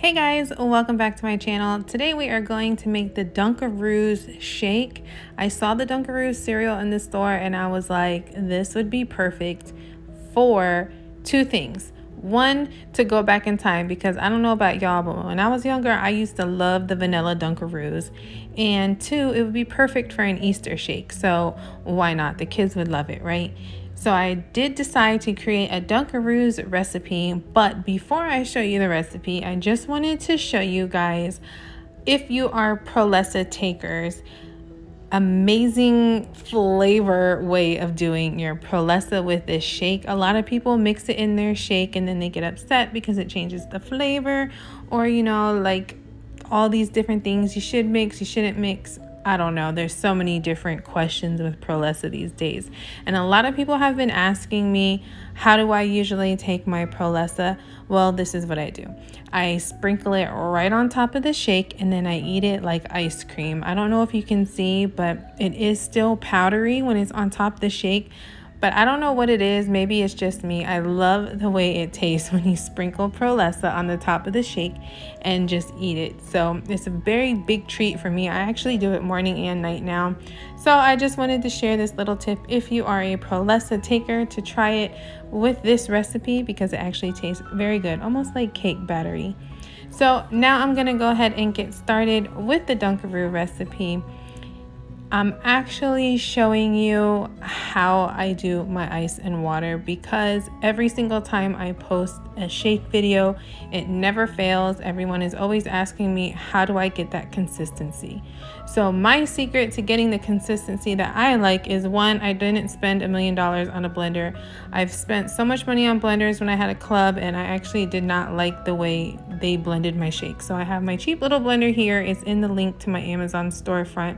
Hey guys, welcome back to my channel. Today we are going to make the Dunkaroos shake. I saw the Dunkaroos cereal in the store and I was like, this would be perfect for two things. One, to go back in time, because I don't know about y'all, but when I was younger, I used to love the vanilla Dunkaroos. And two, it would be perfect for an Easter shake. So why not? The kids would love it, right? So I did decide to create a Dunkaroos recipe, but before I show you the recipe, I just wanted to show you guys, if you are Prolessa takers, amazing flavor way of doing your Prolessa with this shake. A lot of people mix it in their shake and then they get upset because it changes the flavor, or like all these different things you should mix, you shouldn't mix. I don't know. There's so many different questions with Prolessa these days. And a lot of people have been asking me, how do I usually take my Prolessa? Well, this is what I do. I sprinkle it right on top of the shake and then I eat it like ice cream. I don't know if you can see, but it is still powdery when it's on top of the shake. But I don't know what it is. Maybe it's just me. I love the way it tastes when you sprinkle Prolessa on the top of the shake and just eat it. So it's a very big treat for me. I actually do it morning and night now. So I just wanted to share this little tip if you are a Prolessa taker, to try it with this recipe because it actually tastes very good, almost like cake battery. So now I'm going to go ahead and get started with the Dunkaroo recipe. I'm actually showing you how I do my ice and water because every single time I post a shake video, it never fails. Everyone is always asking me, how do I get that consistency? So my secret to getting the consistency that I like is, one, I didn't spend $1 million on a blender. I've spent so much money on blenders when I had a club, and I actually did not like the way they blended my shake. So I have my cheap little blender here. It's in the link to my Amazon storefront.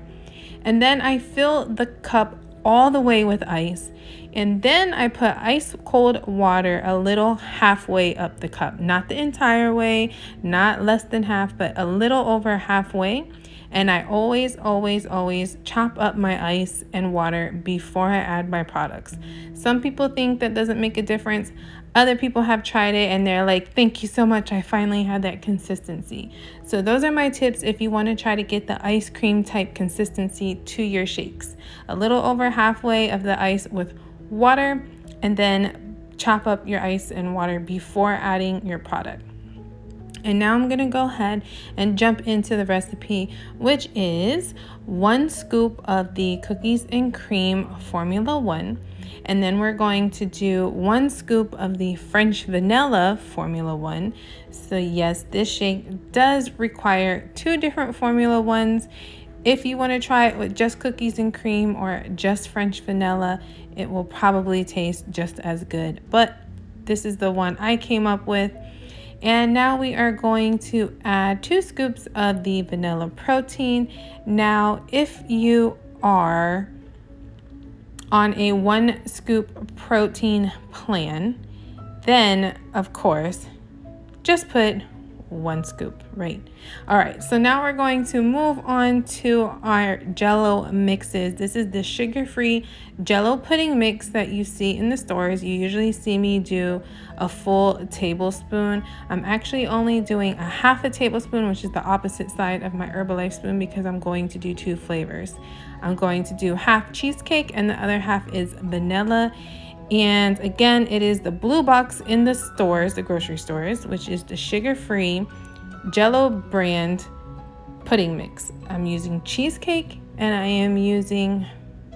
And then I fill the cup all the way with ice. And then I put ice cold water a little halfway up the cup. Not the entire way, not less than half, but a little over halfway. And I always chop up my ice and water before I add my products. Some people think that doesn't make a difference. Other people have tried it and they're like, thank you so much, I finally had that consistency. So those are my tips if you want to try to get the ice cream type consistency to your shakes. A little over halfway of the ice with water, and then chop up your ice and water before adding your product. And now I'm going to go ahead and jump into the recipe, which is 1 scoop of the cookies and cream Formula 1. And then we're going to do 1 scoop of the French vanilla Formula 1. So yes, this shake does require 2 different Formula 1s. If you want to try it with just cookies and cream or just French vanilla, it will probably taste just as good. But this is the one I came up with. And now we are going to add 2 scoops of the vanilla protein. Now, if you are on a 1 scoop protein plan, then of course, just put 1 scoop, right? All right, so now we're going to move on to our Jello mixes. This is the sugar-free Jello pudding mix that you see in the stores. You usually see me do a full tablespoon. I'm actually only doing a half a tablespoon, which is the opposite side of my Herbalife spoon, because I'm going to do 2 flavors. I'm going to do half cheesecake and the other half is vanilla. And again, it is the blue box in the stores, the grocery stores, which is the sugar-free Jello brand pudding mix. I'm using cheesecake and I am using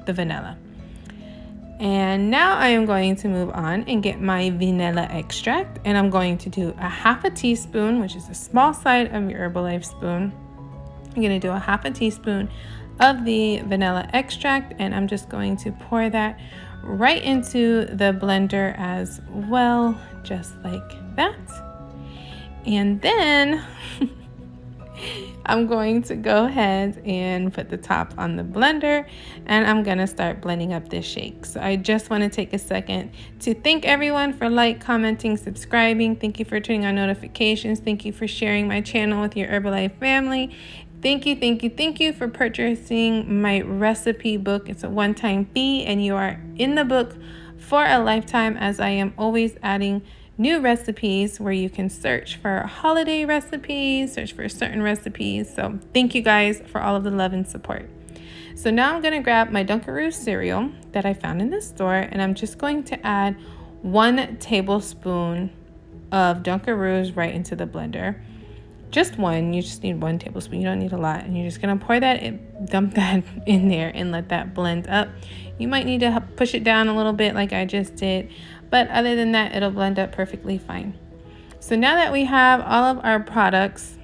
the vanilla. And now I am going to move on and get my vanilla extract, and I'm going to do a half a teaspoon, which is the small side of your Herbalife spoon. I'm going to do a half a teaspoon of the vanilla extract, and I'm just going to pour that right into the blender as well, just like that. And then I'm going to go ahead and put the top on the blender, and I'm gonna start blending up this shake. So I just want to take a second to thank everyone for commenting, subscribing. Thank you for turning on notifications. Thank you for sharing my channel with your Herbalife family. Thank you for purchasing my recipe book. It's a one-time fee and you are in the book for a lifetime, as I am always adding new recipes where you can search for holiday recipes, search for certain recipes. So thank you guys for all of the love and support. So now I'm going to grab my Dunkaroo cereal that I found in the store, and I'm just going to add 1 tablespoon of Dunkaroos right into the blender. Just one. You just need 1 tablespoon. You don't need a lot. And you're just going to pour that in, dump that in there and let that blend up. You might need to push it down a little bit like I just did, but other than that, it'll blend up perfectly fine. So now that we have all of our products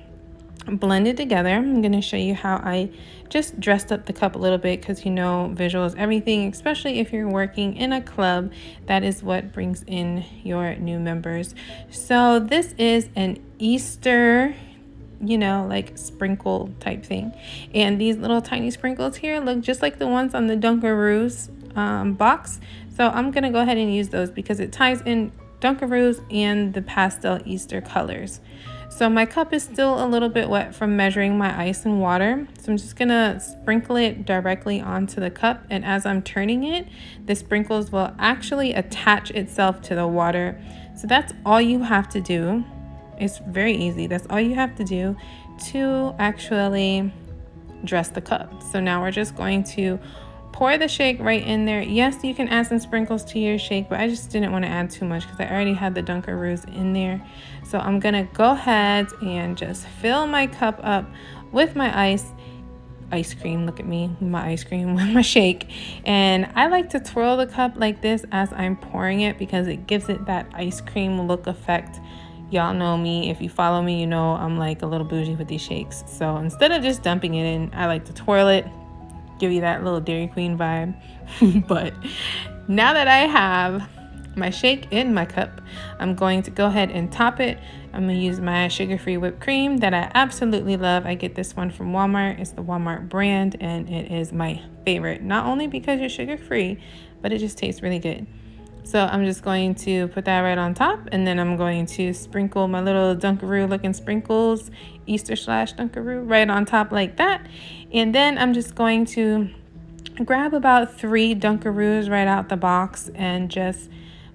blended together, I'm going to show you how I just dressed up the cup a little bit, because you know visual is everything, especially if you're working in a club. That is what brings in your new members. So this is an Easter, you know, like sprinkle type thing, and these little tiny sprinkles here look just like the ones on the Dunkaroos box. So I'm gonna go ahead and use those because it ties in Dunkaroos and the pastel Easter colors. So my cup is still a little bit wet from measuring my ice and water, so I'm just gonna sprinkle it directly onto the cup, and as I'm turning it, the sprinkles will actually attach itself to the water. So that's all you have to do. It's very easy. That's all you have to do to actually dress the cup. So now we're just going to pour the shake right in there. Yes, you can add some sprinkles to your shake, but I just didn't want to add too much because I already had the Dunkaroos in there. So I'm gonna go ahead and just fill my cup up with my ice cream. Look at me, my ice cream with my shake. And I like to twirl the cup like this as I'm pouring it because it gives it that ice cream look effect. Y'all know me. If you follow me, you know I'm like a little bougie with these shakes. So instead of just dumping it in, I like to twirl it, give you that little Dairy Queen vibe. But now that I have my shake in my cup, I'm going to go ahead and top it. I'm going to use my sugar-free whipped cream that I absolutely love. I get this one from Walmart. It's the Walmart brand, and it is my favorite, not only because it's sugar-free, but it just tastes really good. So I'm just going to put that right on top, and then I'm going to sprinkle my little Dunkaroo looking sprinkles, Easter / Dunkaroo, right on top like that. And then I'm just going to grab about 3 Dunkaroos right out the box and just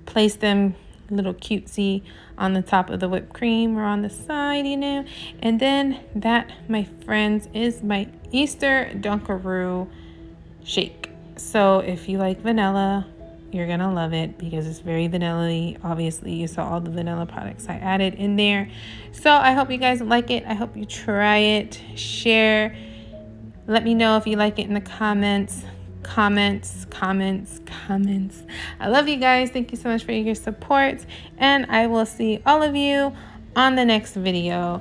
place them a little cutesy on the top of the whipped cream or on the side, you know. And then that, my friends, is my Easter Dunkaroo shake. So if you like vanilla, you're gonna love it because it's very vanilla-y. Obviously, you saw all the vanilla products I added in there. So I hope you guys like it. I hope you try it, share. Let me know if you like it in the comments. Comments. I love you guys. Thank you so much for your support, and I will see all of you on the next video.